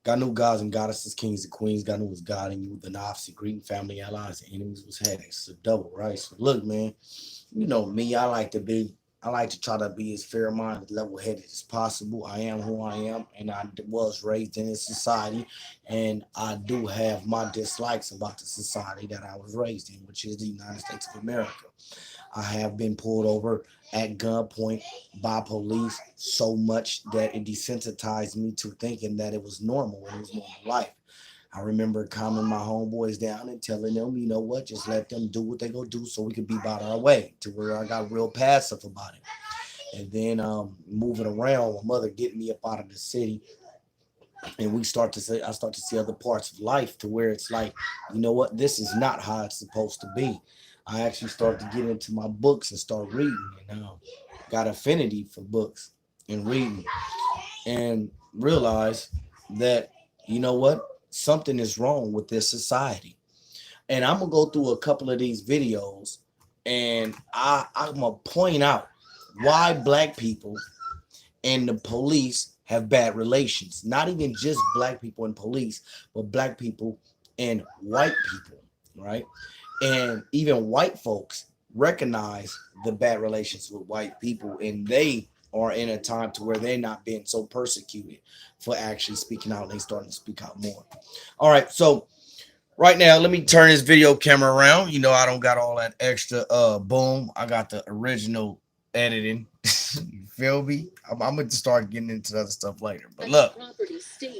God knew gods and goddesses, kings and queens. God knew was God and you, the Nazi, greeting family, allies, and enemies was heading. It's a double, right? So look, man, you know me. I like to try to be as fair-minded, level-headed as possible. I am who I am, and I was raised in this society, and I do have my dislikes about the society that I was raised in, which is the United States of America. I have been pulled over at gunpoint by police so much that it desensitized me to thinking that it was normal and it was normal life. I remember calming my homeboys down and telling them, you know what, just let them do what they go do so we could be about our way, to where I got real passive about it. And then moving around, my mother getting me up out of the city, and I start to see other parts of life to where it's like, you know what, this is not how it's supposed to be. I actually start to get into my books and start reading, and got affinity for books and reading, and realize that, you know what, something is wrong with this society. And I'm gonna go through a couple of these videos, and I'm gonna point out why black people and the police have bad relations. Not even just black people and police, but black people and white people, right? And even white folks recognize the bad relations with white people, and they are in a time to where they're not being so persecuted for actually speaking out. They starting to speak out more. All right, so right now, let me turn this video camera around. You know, I don't got all that extra boom. I got the original editing. You feel me? I'm gonna start getting into the other stuff later. But look,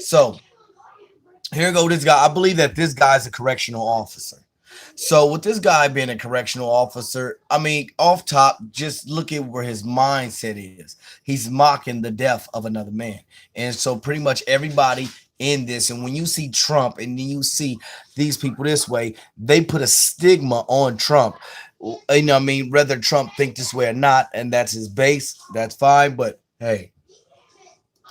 so here go this guy. I believe that this guy's a correctional officer. So with this guy being a correctional officer, I mean, off top, just look at where his mindset is. He's mocking the death of another man. And so pretty much everybody in this, and when you see Trump and then you see these people this way, they put a stigma on Trump. You know what I mean? Whether Trump think this way or not, and that's his base, that's fine. But hey,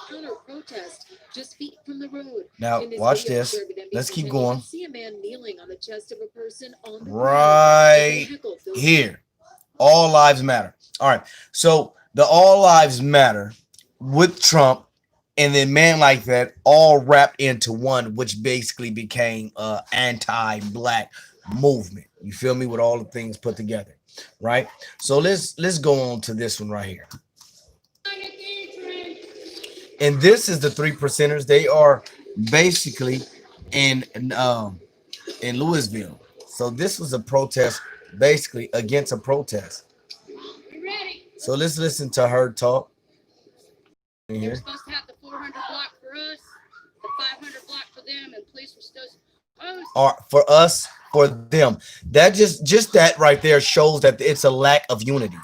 counter protest just feet from the road. Now watch this. Let's keep going. See a man kneeling on the chest of a person on the right here. All lives matter. All right. So the all lives matter with Trump, and then man like that all wrapped into one, which basically became a anti-black movement. You feel me? With all the things put together, right? So let's go on to this one right here. And this is the three percenters. They are basically in in Louisville. So this was a protest, basically against a protest. So let's listen to her talk. They're supposed to have the 400 block for us, the 500 block for them, and police were supposed or for us, for them. That just that right there shows that it's a lack of unity.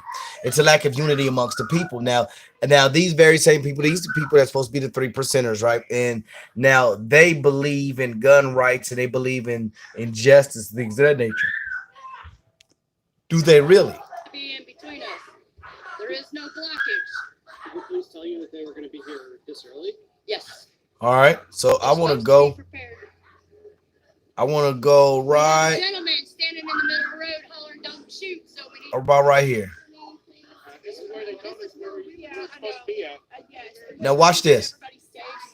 It's a lack of unity amongst the people. Now these very same people, these are people that's supposed to be the three percenters, right? And now they believe in gun rights and they believe in justice, things of that nature. Do they really? Be in between us. There is no blockage. Did the police tell you that they were going to be here this early? Yes. All right. So I want to go. I want to go right. Gentleman standing in the middle of the road hollering, "Don't shoot!" So we need. About right here. This is where they told us where we're supposed to be at. Now watch this.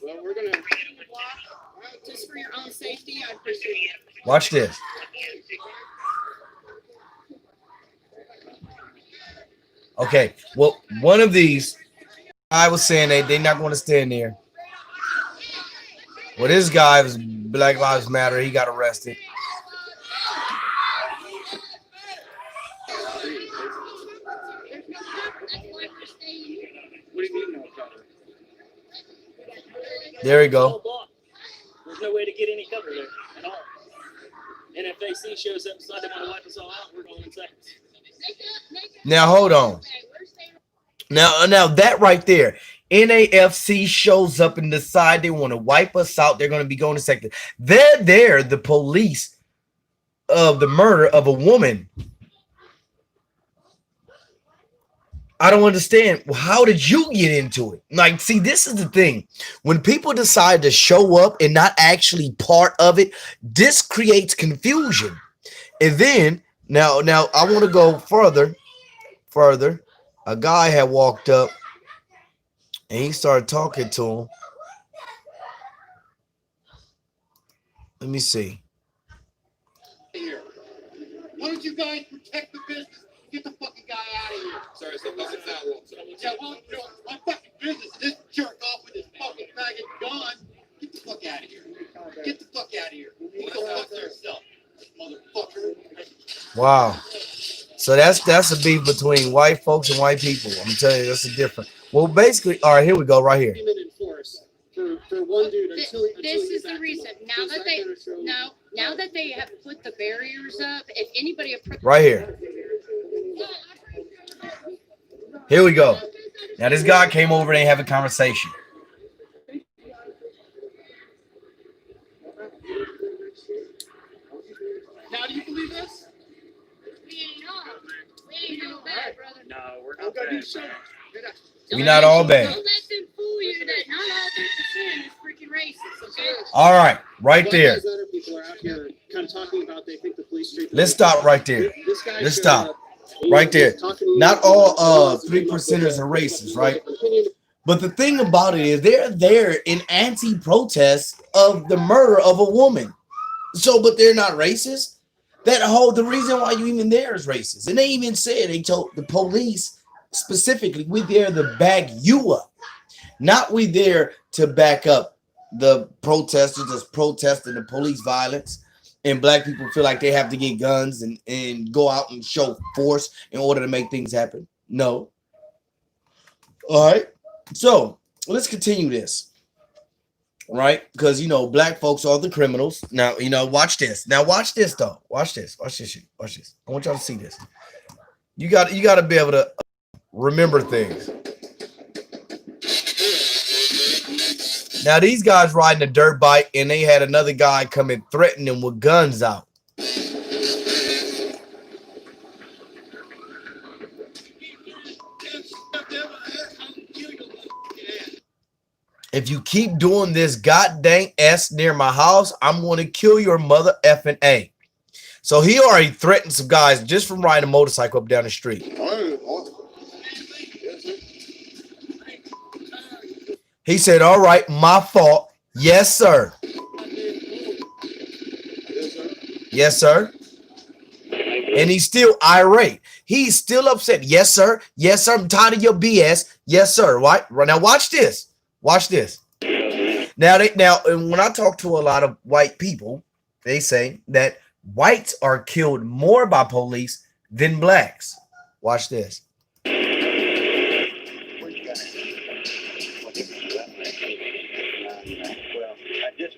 Well, we're gonna just for your own safety. I appreciate it. Watch this. Okay. Well, one of these, I was saying they not going to stand there. Well, this guy was Black Lives Matter. He got arrested. There we go. There's no way to get any cover there at all. And if AC shows up, so they want to wipe us all out, we're going in seconds. Now hold on. Now that right there, NAFC shows up and decide they want to wipe us out. They're going to be going to second. They're there, the police of the murder of a woman. I don't understand. How did you get into it? Like, see, this is the thing. When people decide to show up and not actually part of it, this creates confusion. And then now I want to go further. A guy had walked up and he started talking to him. Let me see. Here. Why don't you guys protect the business? Get the fucking guy out of here. Sorry, so what's that one? Yeah, well, you know, my fucking business. This jerk off with his fucking faggot gun. Get the fuck out of here. Get the fuck out of here. You go fuck yourself, motherfucker. Wow. So that's a beef between white folks and white people. I'm telling you, that's a different. Well, basically, all right, here we go, right here. For one dude, this is the reason. Now that they have put the barriers up, if anybody approaches right here. Here we go. Now this guy came over and they have a conversation. Now, do you believe this? we ain't all bad, brother. No, we're not bad. We're not all bad. Don't let them fool you that not all 50% is freaking racist, okay? All right, right there. People are out here kind of talking about they think the police treat them. Let's stop right there. Let's stop right there. Not all 3%ers are racist, right? But the thing about it is they're there in anti-protest of the murder of a woman. So, but they're not racist. The reason why you even there is racist. And they even said, they told the police specifically, we there to back you up. Not we there to back up the protesters that's protesting the police violence. And black people feel like they have to get guns and go out and show force in order to make things happen. No. All right. So let's continue this. Right? Because, you know, black folks are the criminals. Now, you know, watch this. Now, watch this, though. Watch this. Watch this shit. Watch this. I want y'all to see this. You got to be able to remember things. Now, these guys riding a dirt bike, and they had another guy come and threaten them with guns out. If you keep doing this goddamn S near my house, I'm going to kill your mother effing A. So he already threatened some guys just from riding a motorcycle up down the street. He said, all right, my fault. Yes, sir. Yes, sir. And he's still irate. He's still upset. Yes, sir. Yes, sir. I'm tired of your BS. Yes, sir. Right? Now watch this. Watch this. Now, when I talk to a lot of white people, they say that whites are killed more by police than blacks. Watch this.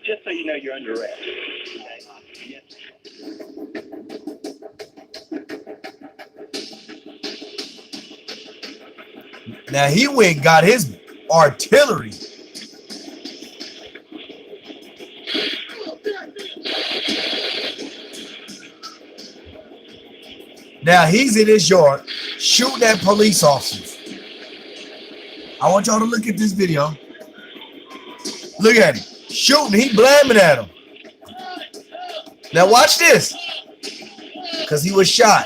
Just so you know, you're under arrest. Now he went and got his artillery. Now he's in his yard shooting at police officers. I want y'all to look at this video. Look at him shooting. He blaming at him. Now watch this, because he was shot.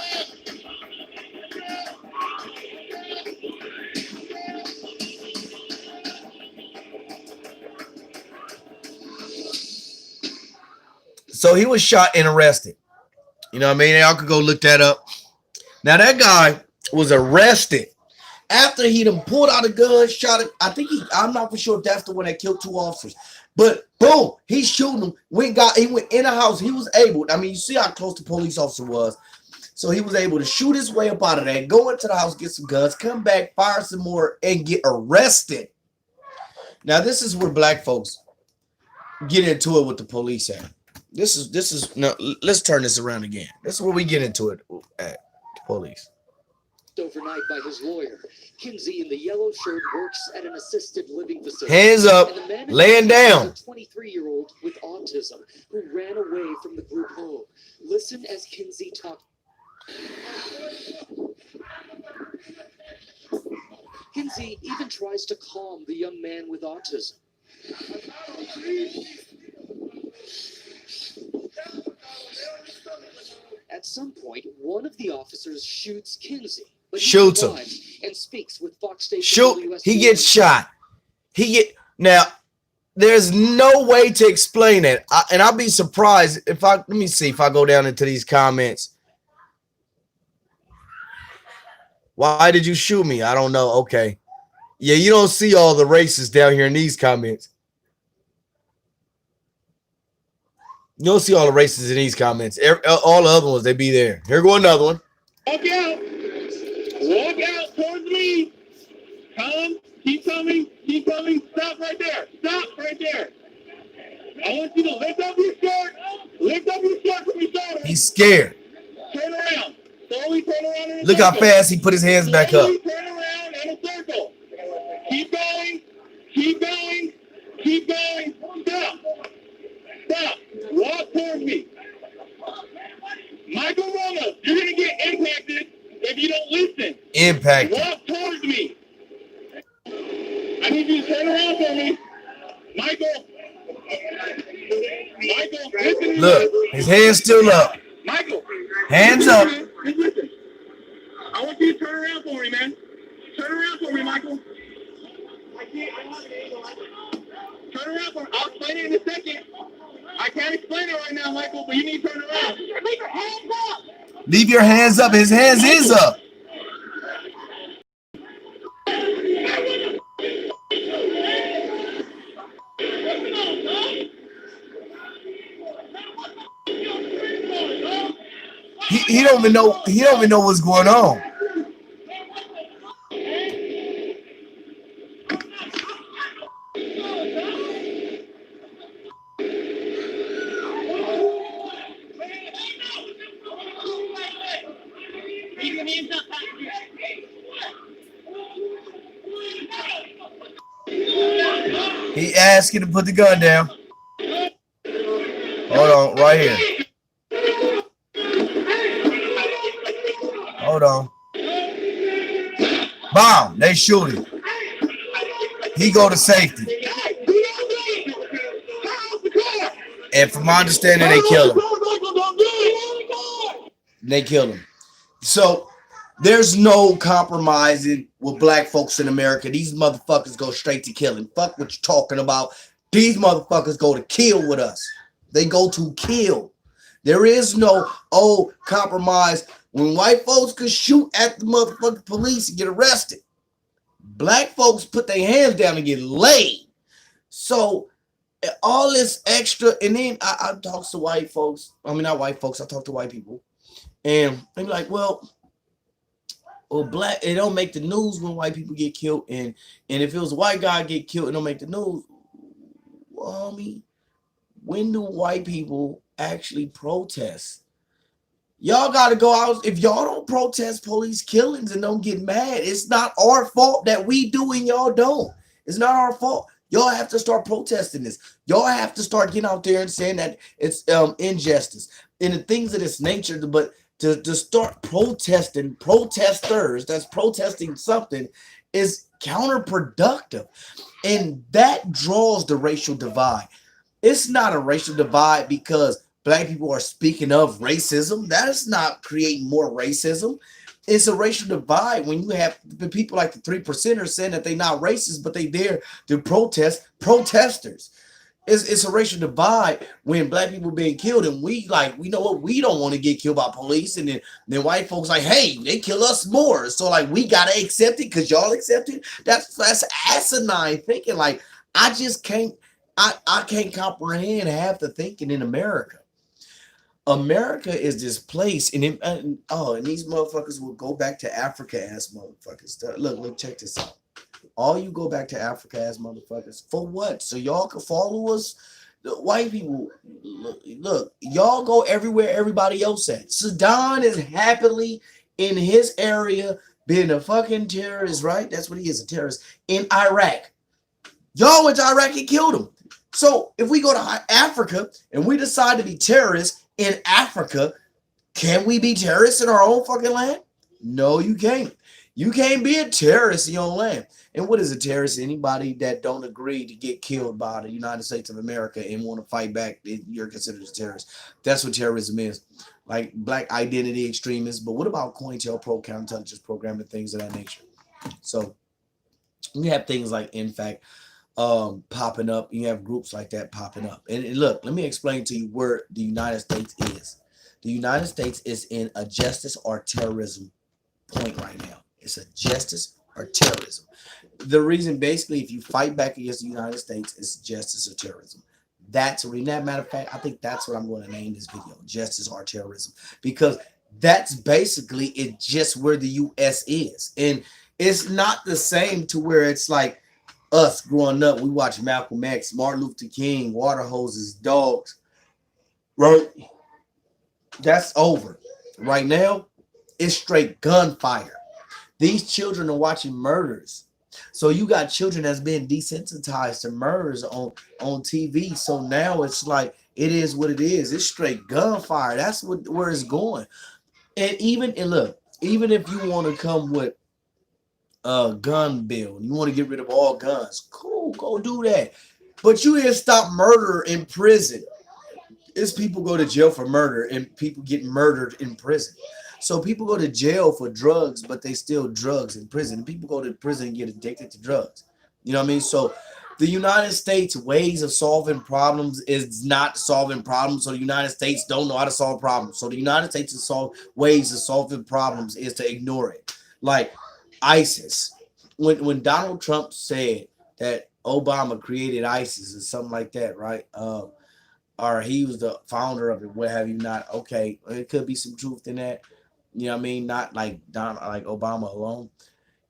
So he was shot and arrested. You know what I mean? Y'all could go look that up. Now that guy was arrested after he done pulled out a gun, shot it. I'm not for sure if that's the one that killed 2 officers. But boom, he's shooting them. He went in a house. He was able. I mean, you see how close the police officer was. So he was able to shoot his way up out of there, go into the house, get some guns, come back, fire some more, and get arrested. Now this is where black folks get into it with the police at. This is no. Let's turn this around again. This is where we get into it at the police. Overnight by his lawyer. Kinsey in the yellow shirt works at an assisted living facility. Hands up, laying down. A 23-year-old with autism who ran away from the group home. Listen as Kinsey talks. Kinsey even tries to calm the young man with autism. At some point, one of the officers shoots Kinsey. But he shoots him and speaks with Fox Station. Shoot. He gets shot. Now There's no way to explain it. And I'll be surprised if let me see if I go down into these comments. Why did you shoot me? I don't know. Okay. Yeah, you don't see all the races down here in these comments. You don't see all the races in these comments. All the other ones, they be there. Here go another one. Walk out. Walk out towards me. Come. Keep coming. Keep coming. Stop right there. Stop right there. I want you to lift up your shirt. Lift up your shirt from your shoulder. He's scared. Turn around. Slowly turn around in a Look circle. how fast he put his hands back up. Slowly turn around in a circle. Keep going. Keep going. Keep going. Stop. Stop. Walk towards me. Michael Ramos, you're going to get impacted if you don't listen. Impacted. Walk towards me. I need you to turn around for me. Michael. Michael, listen to Look, me. his hand's still up. Michael. Hands up. Listen. I want you to turn around for me, man. Turn around for me, Michael. Turn around for me. I'll explain it in a second. I can't explain it right now, Michael, but you need to turn around. Leave your hands up. Leave your hands up. His hands is up. He don't even know. He don't even know what's going on. He asked you to put the gun down. Hold on, right here. Hold on. Bomb. They shoot him. He go to safety. And from my understanding, they kill him. They kill him. So there's no compromising with black folks in America. These motherfuckers go straight to killing. Fuck what you're talking about. These motherfuckers go to kill with us. They go to kill. There is no, compromise. When white folks could shoot at the motherfucking police and get arrested, black folks put their hands down and get laid. So all this extra, and then I talk to white folks. I mean, not white folks. I talk to white people. And they're like, well, black, it don't make the news when white people get killed. And if it was a white guy get killed, it don't make the news. Well, homie, when do white people actually protest? Y'all got to go out. If y'all don't protest police killings and don't get mad, it's not our fault that we do and y'all don't. It's not our fault. Y'all have to start protesting this. Y'all have to start getting out there and saying that it's injustice and the things of this nature. But to start protesting, protesters that's protesting something is counterproductive. And that draws the racial divide. It's not a racial divide because black people are speaking of racism. That is not creating more racism. It's a racial divide when you have the people like the 3%ers saying that they're not racist, but they there to protest protesters. It's a racial divide when black people being killed, and we know what, we don't want to get killed by police, and then white folks like, hey, they kill us more, so like we gotta accept it because y'all accept it. That's asinine thinking. Like I just can't comprehend half the thinking in America. America is this place, and these motherfuckers will go back to Africa as motherfuckers. Look, check this out. All you go back to Africa as motherfuckers for what? So y'all can follow us. The white people, look, y'all go everywhere everybody else at. Saddam is happily in his area being a fucking terrorist, right? That's what he is, a terrorist in Iraq. Y'all went to Iraq and killed him. So if we go to Africa and we decide to be terrorists in Africa, can we be terrorists in our own fucking land? No, you can't. You can't be a terrorist in your own land. And what is a terrorist? Anybody that don't agree to get killed by the United States of America and want to fight back, you're considered a terrorist. That's what terrorism is. Like black identity extremists. But what about COINTELPRO, counterintelligence program, and things of that nature? So we have things like, in fact, popping up. You have groups like that popping up. And look, let me explain to you where the United States is. The United States is in a justice or terrorism point right now. It's a justice or terrorism. The reason, basically, if you fight back against the United States, it's justice or terrorism. That's really, that matter of fact, I think that's what I'm going to name this video, justice or terrorism, because that's basically it, just where the U.S. is. And it's not the same to where it's like us growing up. We watch Malcolm X, Martin Luther King, water hoses, dogs, right? That's over. Right now, it's straight gunfire. These children are watching murders. So you got children that's been desensitized to murders on TV. So now it's like it is what it is. It's straight gunfire. That's what where it's going. And look, even if you want to come with a gun bill, you want to get rid of all guns, cool, go do that. But you here stop murder in prison. Is people go to jail for murder and people get murdered in prison. So people go to jail for drugs, but they steal drugs in prison. People go to prison and get addicted to drugs. You know what I mean? So the United States ways of solving problems is not solving problems. So the United States don't know how to solve problems. So the United States ways of solving problems is to ignore it. Like ISIS. When Donald Trump said that Obama created ISIS or something like that, right? Or he was the founder of it, what have you not. Okay, it could be some truth in that. You know what I mean? Not like like Obama alone.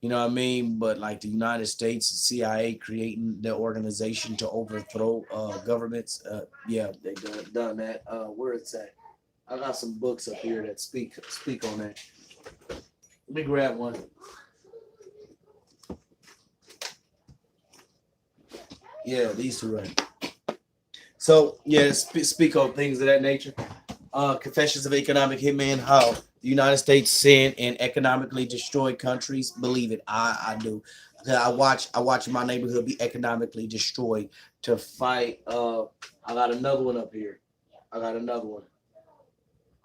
You know what I mean? But like the United States, the CIA creating the organization to overthrow governments. Yeah, they done that. Where it's at? I got some books up here that speak on that. Let me grab one. Yeah, these two right. So yeah, speak on things of that nature. Confessions of Economic Hitman, how the United States sin and economically destroy countries. Believe it, I do. I watch my neighborhood be economically destroyed to fight. I got another one up here. I got another one.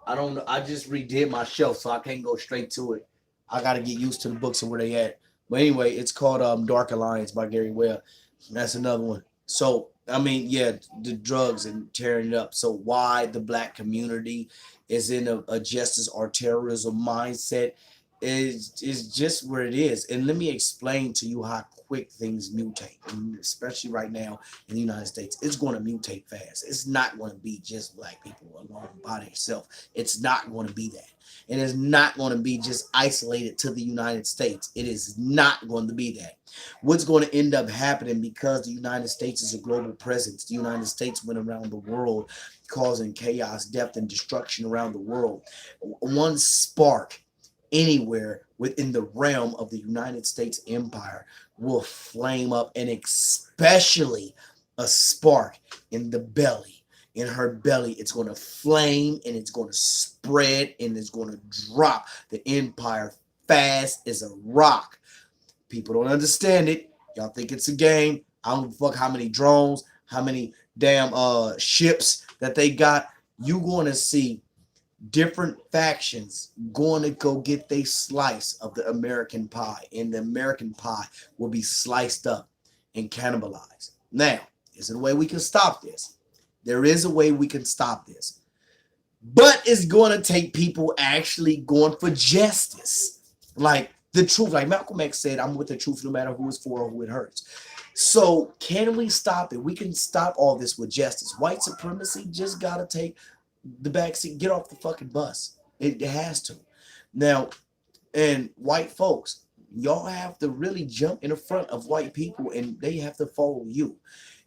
I don't know. I just redid my shelf, so I can't go straight to it. I got to get used to the books and where they at. But anyway, it's called Dark Alliance by Gary Webb. That's another one. So I mean, yeah, the drugs and tearing it up. So why the black community is in a justice or terrorism mindset is just where it is. And let me explain to you how quick things mutate, and especially right now in the United States. It's going to mutate fast. It's not going to be just black people alone by themselves. It's not going to be that. And it's not going to be just isolated to the United States. It is not going to be that. What's going to end up happening, because the United States is a global presence. The United States went around the world causing chaos, death, and destruction around the world. One spark anywhere within the realm of the United States empire will flame up, and especially a spark in the belly. In her belly, it's going to flame and it's going to spread and it's going to drop the empire fast as a rock. People don't understand it. Y'all think it's a game. I don't fuck how many drones, how many damn ships that they got. You going to see different factions going to go get their slice of the American pie, and the American pie will be sliced up and cannibalized. Now, is there a way we can stop this? There is a way we can stop this, but it's going to take people actually going for justice, like the truth. Like Malcolm X said, I'm with the truth no matter who it's for or who it hurts. So can we stop it? We can stop all this with justice. White supremacy just got to take the backseat, get off the fucking bus. It has to. Now, and white folks, y'all have to really jump in the front of white people and they have to follow you.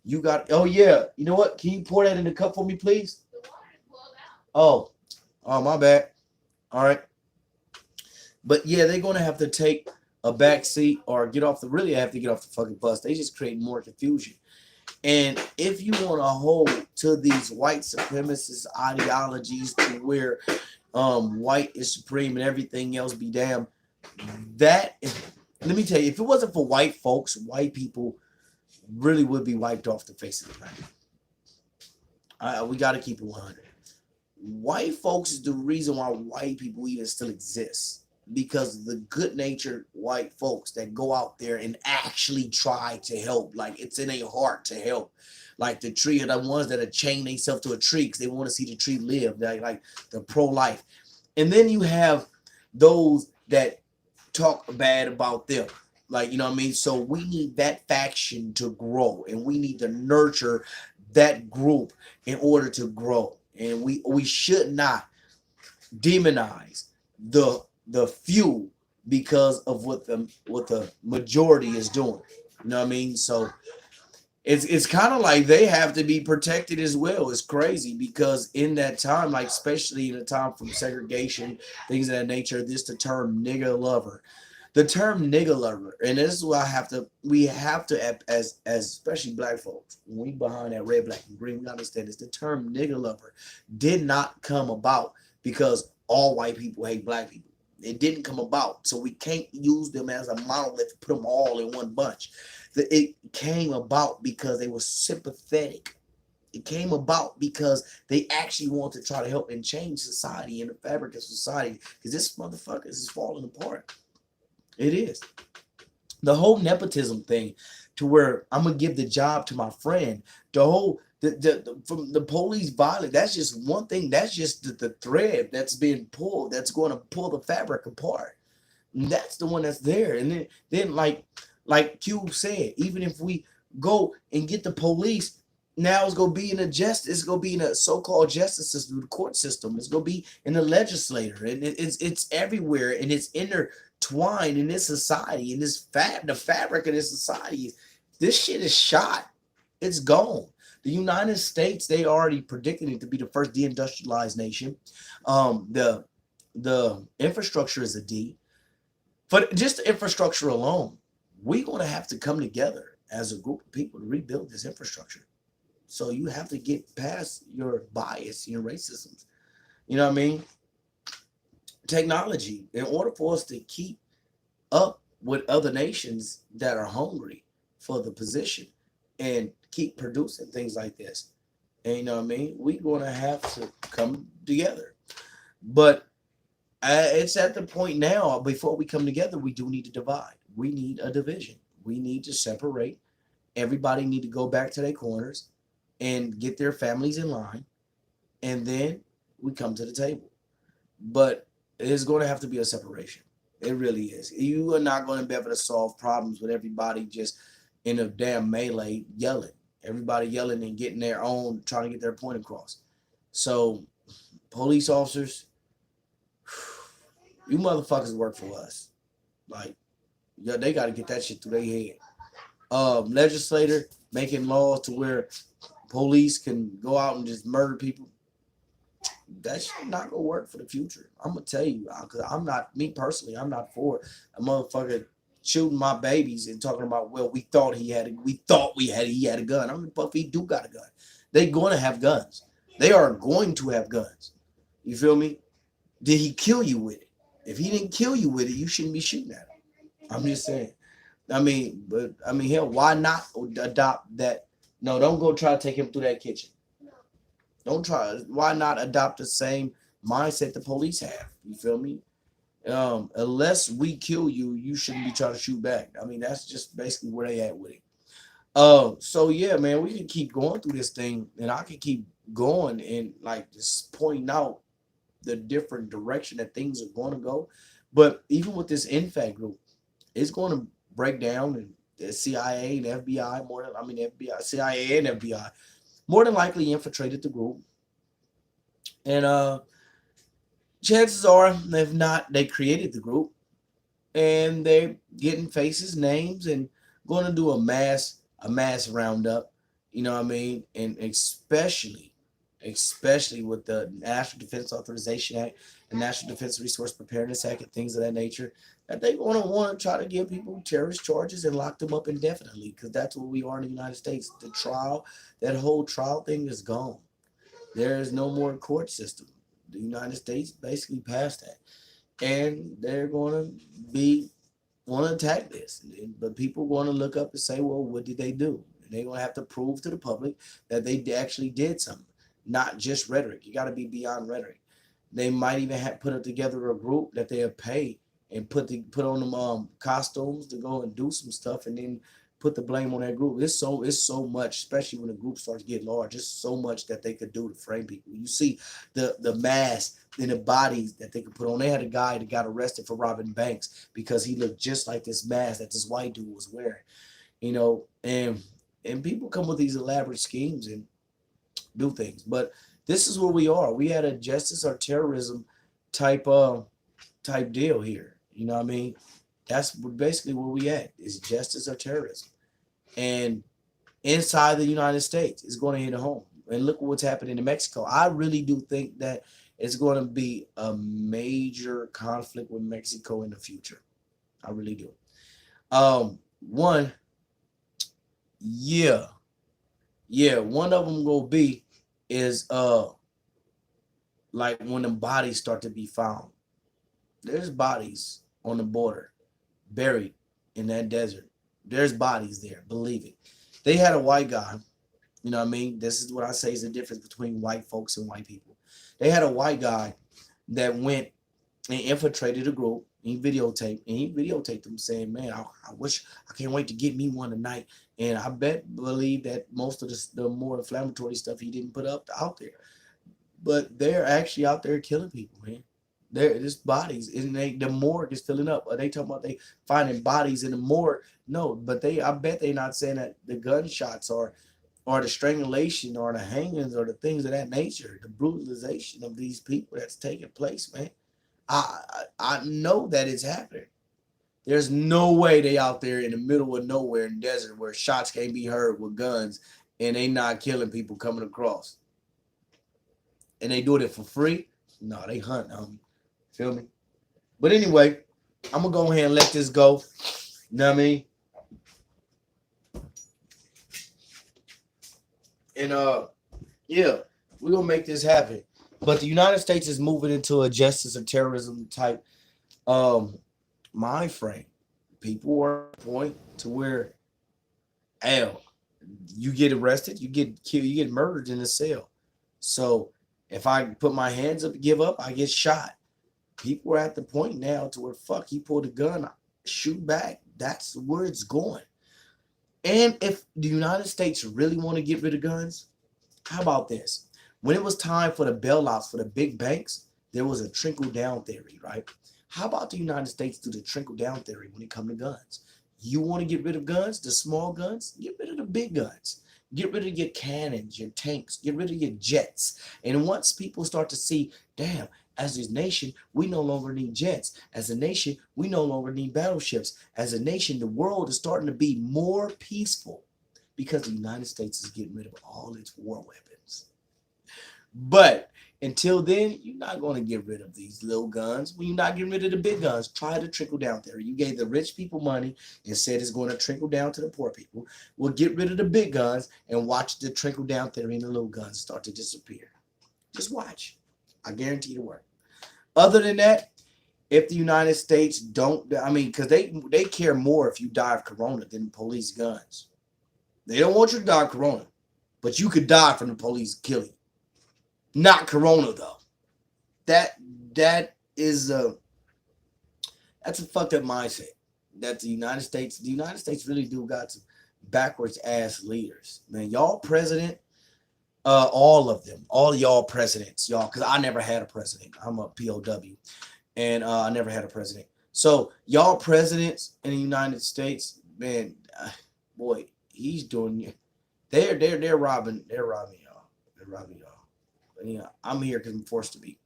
You got, oh yeah, you know what? Can you pour that in the cup for me, please? Oh, my bad. All right. But yeah, they're going to have to take a back seat or really have to get off the fucking bus. They just create more confusion. And if you want to hold to these white supremacist ideologies to where white is supreme and everything else be damn, let me tell you, if it wasn't for white folks, white people really would be wiped off the face of the planet. We got to keep it 100. White folks is the reason why white people even still exist. because of the good-natured white folks that go out there and actually try to help. Like, it's in their heart to help. Like the tree are the ones that are chained themselves to a tree because they want to see the tree live. Like the pro-life. And then you have those that talk bad about them. Like, you know what I mean? So we need that faction to grow, and we need to nurture that group in order to grow. And we should not demonize the few because of what the majority is doing. You know what I mean? So it's kind of like they have to be protected as well. It's crazy because in that time, like especially in the time from segregation, things of that nature, the term nigger lover. The term nigger lover, and this is what we have to as especially black folks, when we behind that red, black, and green, we understand this. The term nigger lover did not come about because all white people hate black people. It didn't come about. So we can't use them as a monolith, put them all in one bunch. It came about because they were sympathetic. It came about because they actually want to try to help and change society and the fabric of society, because this motherfucker is falling apart. It is. The whole nepotism thing, to where I'm gonna give the job to my friend. The whole from the police violence. That's just one thing. That's just the thread that's being pulled. That's going to pull the fabric apart. And that's the one that's there. And then like Q said, even if we go and get the police, now it's gonna be in a it's gonna be in a so-called justice system, the court system. It's gonna be in the legislator, and it's everywhere, and it's intertwined in this society, in the fabric of this society. This shit is shot. It's gone. The United States, they already predicted it to be the first deindustrialized nation. The infrastructure is a D. But just the infrastructure alone, we're going to have to come together as a group of people to rebuild this infrastructure. So you have to get past your bias, your racism. You know what I mean? Technology, in order for us to keep up with other nations that are hungry for the position and keep producing things like this. And you know what I mean? We're going to have to come together. But it's at the point now, before we come together, we do need to divide. We need a division. We need to separate. Everybody need to go back to their corners and get their families in line. And then we come to the table. But it's going to have to be a separation. It really is. You are not going to be able to solve problems with everybody just in a damn melee yelling. Everybody yelling and getting their own, trying to get their point across. So, police officers, you motherfuckers work for us. Like, yeah, they got to get that shit through their head. Legislator making laws to where police can go out and just murder people. That shit not gonna work for the future. I'm gonna tell you, because I'm not, me personally, I'm not for a motherfucker shooting my babies and talking about, well, he had a gun. I mean, fuck, he do got a gun. They gonna have guns. They are going to have guns. You feel me? Did he kill you with it? If he didn't kill you with it, you shouldn't be shooting at him. I'm just saying. Hell, why not adopt that? No, don't go try to take him through that kitchen. Don't try. Why not adopt the same mindset the police have? You feel me? Unless we kill you, you shouldn't be trying to shoot back. I mean, that's just basically where they at with it. So yeah, man, we can keep going through this thing, and I can keep going and like just pointing out the different direction that things are going to go. But even with this NFAC group, it's going to break down, and the CIA and FBI CIA and FBI more than likely infiltrated the group. And chances are, if not, they created the group, and they're getting faces, names, and going to do a mass roundup. You know what I mean? And especially with the National Defense Authorization Act and National Defense Resource Preparedness Act and things of that nature, that they're going to want to try to give people terrorist charges and lock them up indefinitely, because that's what we are in the United States. The trial, that whole trial thing is gone. There is no more court system. The United States basically passed that, and they're going to want to attack this. But people want to look up and say, well, what did they do? And they're going to have to prove to the public that they actually did something, not just rhetoric. You got to be beyond rhetoric. They might even have put together a group that they'll pay and put on them costumes to go and do some stuff, and then put the blame on that group. It's so much, especially when the group starts to get large. It's so much that they could do to frame people. You see the mask and the bodies that they could put on. They had a guy that got arrested for robbing banks because he looked just like this mask that this white dude was wearing. And people come with these elaborate schemes and do things. But this is where we are. We had a justice or terrorism type type deal here. You know what I mean? That's basically where we at. Is justice or terrorism. And inside the United States, it's going to hit home. And look what's happening in Mexico. I really do think that it's going to be a major conflict with Mexico in the future. I really do. One, yeah, one of them gonna be is like when the bodies start to be found. There's bodies on the border buried in that desert. There's bodies there, believe it. They had a white guy, you know what I mean? This is what I say is the difference between white folks and white people. They had a white guy that went and infiltrated a group. He videotaped them saying, "Man, I can't wait to get me one tonight." And I believe that most of the more inflammatory stuff he didn't put up out there. But they're actually out there killing people, man. There's bodies, and the morgue is filling up. Are they talking about they finding bodies in the morgue? No, but I bet they're not saying that the gunshots or the strangulation or the hangings or the things of that nature, the brutalization of these people that's taking place, man. I know that it's happening. There's no way they out there in the middle of nowhere in the desert where shots can't be heard with guns and they not killing people coming across. And they doing it for free? No, they hunt, feel me? But anyway, I'm gonna go ahead and let this go. You know what I mean? And yeah, we're gonna make this happen. But the United States is moving into a justice or terrorism type mind frame. People are at a point to where, hell, you get arrested, you get killed, you get murdered in a cell. So if I put my hands up, give up, I get shot. People are at the point now to where fuck, he pulled a gun, shoot back. That's where it's going. And if the United States really want to get rid of guns, how about this? When it was time for the bailouts for the big banks, there was a trickle down theory, right? How about the United States do the trickle down theory when it comes to guns? You want to get rid of guns, the small guns? Get rid of the big guns. Get rid of your cannons, your tanks, get rid of your jets. And once people start to see, damn, as a nation, we no longer need jets. As a nation, we no longer need battleships. As a nation, the world is starting to be more peaceful because the United States is getting rid of all its war weapons. But until then, you're not going to get rid of these little guns. When you're not getting rid of the big guns, try the trickle down theory. You gave the rich people money and said it's going to trickle down to the poor people. We'll get rid of the big guns and watch the trickle down theory and the little guns start to disappear. Just watch. I guarantee it'll work. Other than that, if the United States don't, I mean, because they care more if you die of corona than police guns. They don't want you to die of corona, but you could die from the police killing you. Not corona though. That is that's a fucked up mindset. That the United States really do got some backwards ass leaders. Man, y'all president, all of them, all y'all presidents, y'all, because I never had a president. I'm a POW, and I never had a president. So y'all presidents in the United States, man, boy, he's doing. They're robbing y'all. They're robbing y'all. You know, I'm here because I'm forced to be.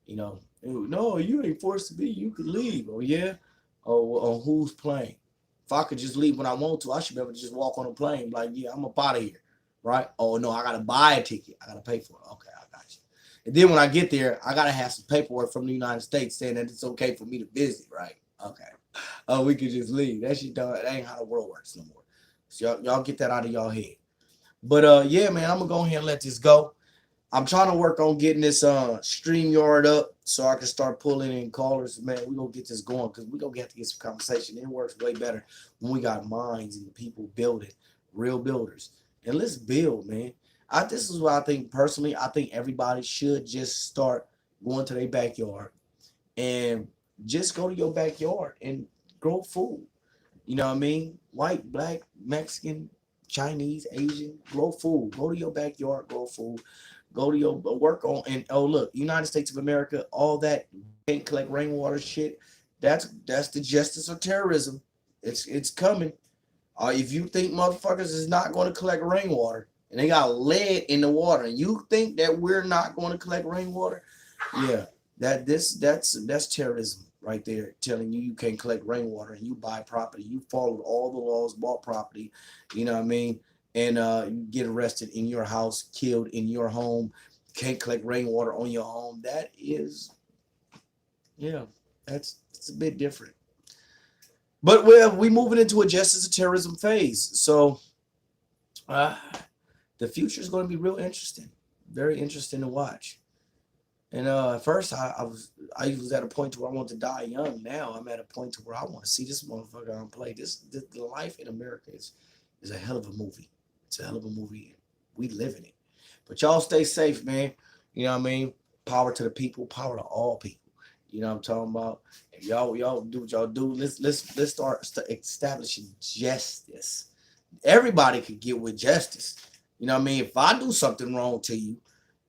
You know, no, you ain't forced to be. You could leave. Oh yeah. Oh, on whose plane? If I could just leave when I want to, I should be able to just walk on a plane. Like, yeah, I'm up out of here, right? Oh no, I gotta buy a ticket. I gotta pay for it. Okay, I got you. And then when I get there, I gotta have some paperwork from the United States saying that it's okay for me to visit, right? Okay. Oh, we could just leave. That shit done. That ain't how the world works no more. So y'all get that out of y'all head. But yeah, man, I'm gonna go ahead and let this go. I'm trying to work on getting this StreamYard up so I can start pulling in callers. Man, we're going to get this going because we're going to have to get some conversation. It works way better when we got minds and people building, real builders. And let's build, man. This is what I think personally. I think everybody should just start going to their backyard and Just go to your backyard and grow food. You know what I mean? White, black, Mexican, Chinese, Asian, grow food. Go to your backyard, grow food. Go to your work on and oh look, United States of America, all that can't collect rainwater shit. That's the justice of terrorism. It's coming. If you think motherfuckers is not going to collect rainwater and they got lead in the water, and you think that we're not going to collect rainwater, yeah, that's terrorism right there, telling you can't collect rainwater and you buy property, you followed all the laws, bought property, you know what I mean, and you get arrested in your house, killed in your home, can't collect rainwater on your home. That is, yeah, that's it's a bit different. But we moving into a justice of terrorism phase, so uh, the future is going to be real interesting, very interesting to watch. And at first, I was at a point to where I want to die young. Now I'm at a point to where I want to see this motherfucker on play. This the life in America is a hell of a movie. It's a hell of a movie. We live in it. But y'all stay safe, man. You know what I mean? Power to the people. Power to all people. You know what I'm talking about? If y'all do what y'all do. Let's start establishing justice. Everybody could get with justice. You know what I mean? If I do something wrong to you,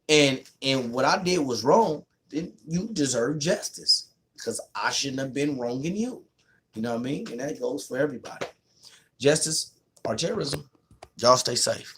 and what I did was wrong, then you deserve justice because I shouldn't have been wronging you. You know what I mean? And that goes for everybody. Justice or terrorism. Y'all stay safe.